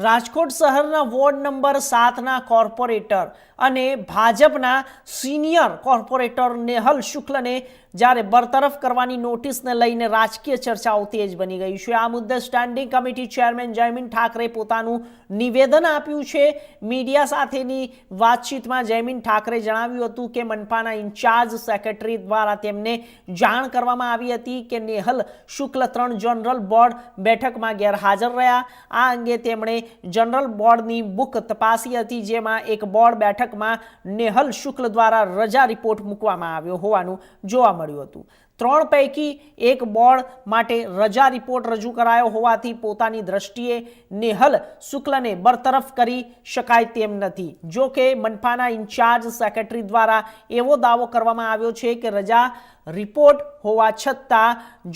રાજકોટ શહેરના ward number 7ના corporator અને ભાજપના સિનિયર કોર્પોરેટર નેહલ શુક્લને જ્યારે બરતરફ કરવાની નોટિસને લઈને રાજકીય ચર્ચાઓ તેજ બની ગઈ છે। આ મુદ્દે standing committee chairman Jaymin Thackeray પોતાનું નિવેદન આપ્યું છે। મીડિયા સાથેની વાતચીતમાં જયમીન ઠાકરે જણાવ્યું હતું કે મનપાના ઇન્ચાર્જ સેક્રેટરી દ્વારા તેમને જાણ કરવામાં આવી હતી કે નેહલ શુક્લ 3 જનરલ બોર્ડ બેઠકમાં ગેરહાજર રહ્યા। આ અંગે તેમણે जनरल बोर्डनी बुक तपासी हती, जेमां एक बोर्ड बेठकमां नेहल शुक्ल द्वारा रजा रिपोर्ट मूकवामां आव्यो होवानुं जोवा मळ्युं हतुं। 3 पैकी एक बोर्ड माटे रजा रिपोर्ट रजू करायो होवाथी पोतानी दृष्टिए नेहल शुक्लने बरतरफ करी शकाय तेम नथी। जो के मनपाना इंचार्ज सेक्रेटरी द्वारा एवो दावो करवामां आव्यो छे के रजा रिपोर्ट होवा छत्तां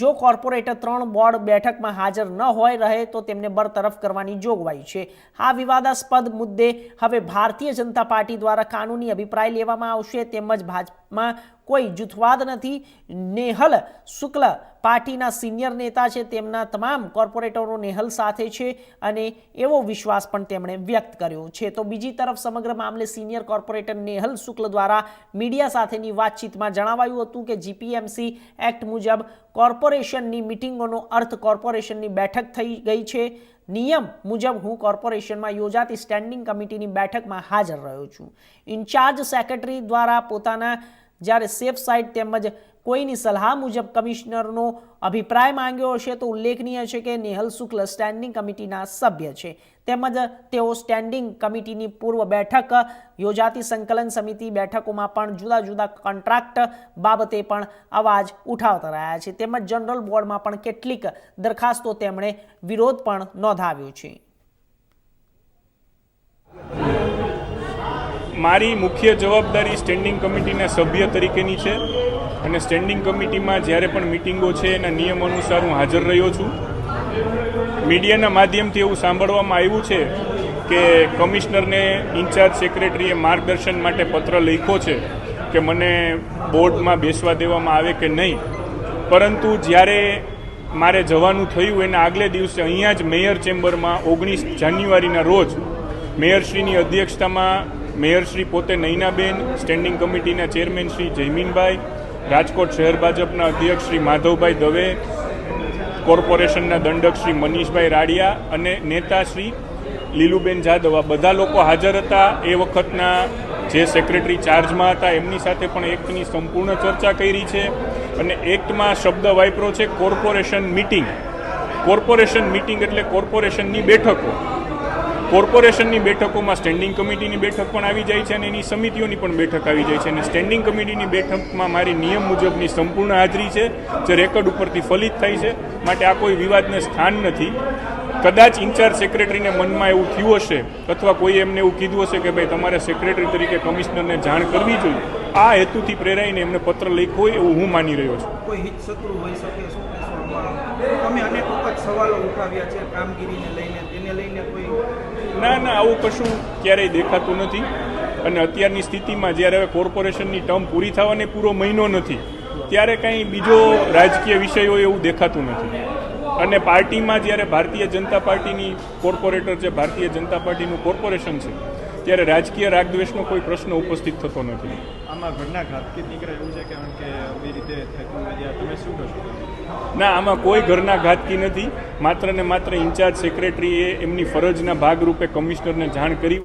जो कोर्पोरेटर 3 बोर्ड बेठक में हाजर न होय रहे तो तेमने बरतरफ करवानी जोगवाई छे। आ विवादास्पद मुद्दे हवे भारतीय जनता पार्टी द्वारा कानूनी अभिप्राय लेवामां आवशे तेमज भाजपमां कोई जूथवाद नहीं। नेहल शुक्ल पार्टीना सीनियर नेता छे, तेमना तमाम कोर्पोरेटरो नेहल साथे छे अने एवो विश्वास पण तेमणे व्यक्त कर्यो छे। तो बीजी तरफ समग्र मामले सीनियर कोर्पोरेटर नेहल शुक्ल द्वारा मीडिया साथेनी वातचीतमां जणावायुं हतुं के जीपीएमसी एक्ट मुजब कोर्पोरेशननी मीटिंगोनो अर्थ कोर्पोरेशननी बैठक थई गई छे। नियम मुजब हूँ कोर्पोरेशन में योजाती स्टेन्डिंग कमिटीनी बैठक में हाजर रह्यो छुं। इंचार्ज सेक्रेटरी द्वारा पोताना ज्यारे सेफ साइड तेमज कोईनी सलाह मुजब कमिश्नरनो अभिप्राय मांग्यो हशे तो उल्लेखनीय छे के नेहल शुक्ल स्टेन्डिंग कमिटीना सभ्य छे, तेमज तेओ स्टेन्डिंग कमिटीनी पूर्व बैठक योजाती संकलन समिति बैठकोमां पण जुदा जुदा कॉन्ट्राक्ट बाबते पण अवाज उठावता रह्या छे, तेमज जनरल बोर्डमां पण केटलीक दरखास्तो तेमणे विरोध पण नोंधाव्यो छे। मारी मुख्य जवाबदारी स्टेन्डिंग कमिटीना सभ्य तरीकेनी छे अने स्टेन्डिंग कमिटीमां ज्यारे पण मीटिंगो छे एना नियम अनुसार हूँ हाजर रह्यो छुं। मीडियाना माध्यमथी एवुं सांभळवामां आव्युं छे के कमिश्नरने इंचार्ज सेक्रेटरीए मार्गदर्शन माटे पत्र लख्यो छे के मने बोर्डमां बेसवा देवामां आवे के नहीं, परंतु ज्यारे मारे जवानुं थयुं एना आगले दिवसे अहींया ज मेयर चेम्बरमां 19 जान्युआरीना रोज मेयरश्रीनी अध्यक्षतामां मेयरश्री पोते नैनाबेन, स्टेन्डिंग कमिटीना चेरमेन श्री जयमीनभाई, राजकोट शहर भाजपना अध्यक्ष श्री माधवभाई दवे, कोर्पोरेशनना दंडक श्री मनीषभाई राडिया अने नेता श्री लीलुबेन जाधव आ बधा लोको हाजर हता। ए वखतना जे सेक्रेटरी चार्जमां हता एमनी साथे पण एक्टनी संपूर्ण चर्चा करी छे अने एक्टमां शब्द वापर्यो छे कोर्पोरेशन मीटिंग। कोर्पोरेशन मीटिंग एटले कोर्पोरेशननी बेठको। कोर्पोरेशननी बेठकोमां स्टेन्डिंग कमिटीनी बेठक पण आवी जाय छे अने एनी समितिओनी पण बेठक आवी जाय छे अने स्टेन्डिंग कमिटीनी बेठकमां मारी नियम मुजबनी संपूर्ण हाजरी छे जे रेकर्ड उपरथी फलित थाय छे, माटे आ कोई विवादने स्थान नथी। कदाच इंचार्ज सेक्रेटरीने मनमा एवुं थयुं हशे अथवा कोई एमने एवुं कीधुं हशे के भाई तमारे सेक्रेटरी तरीके कमिश्नरने जाण करवी जोईए, आ हेतुथी प्रेराईने एमणे पत्र लख्यो होय एवुं हूँ मानी रह्यो छुं। कोई हित शत्रु होई शके छे? તમે અનેક વખત સવાલો ઉઠાવ્યા છે કામગીરીને લઈને, તેને લઈને કોઈ ના આવું કશું ક્યારેય દેખાતું નથી અને અત્યારની સ્થિતિમાં જ્યારે હવે કોર્પોરેશનની ટર્મ પૂરી થવાને પૂરો મહિનો નથી ત્યારે કંઈ બીજો રાજકીય વિષય હોય એવું દેખાતું નથી અને પાર્ટીમાં જ્યારે ભારતીય જનતા પાર્ટીની કોર્પોરેટર છે, ભારતીય જનતા પાર્ટીનું કોર્પોરેશન છે ત્યારે રાજકીય રાગદ્વેષનો કોઈ પ્રશ્ન ઉપસ્થિત થતો નથી। આમાં ઘરના ઘાતકી નીકળે એવું છે કારણ કે આવી રીતે થતું હોય તમે શું કરશો? ના, આમાં કોઈ ઘરના ઘાતકી નથી, માત્ર ને માત્ર ઇન્ચાર્જ સેક્રેટરીએ એમની ફરજના ભાગરૂપે કમિશનરને જાણ કરી।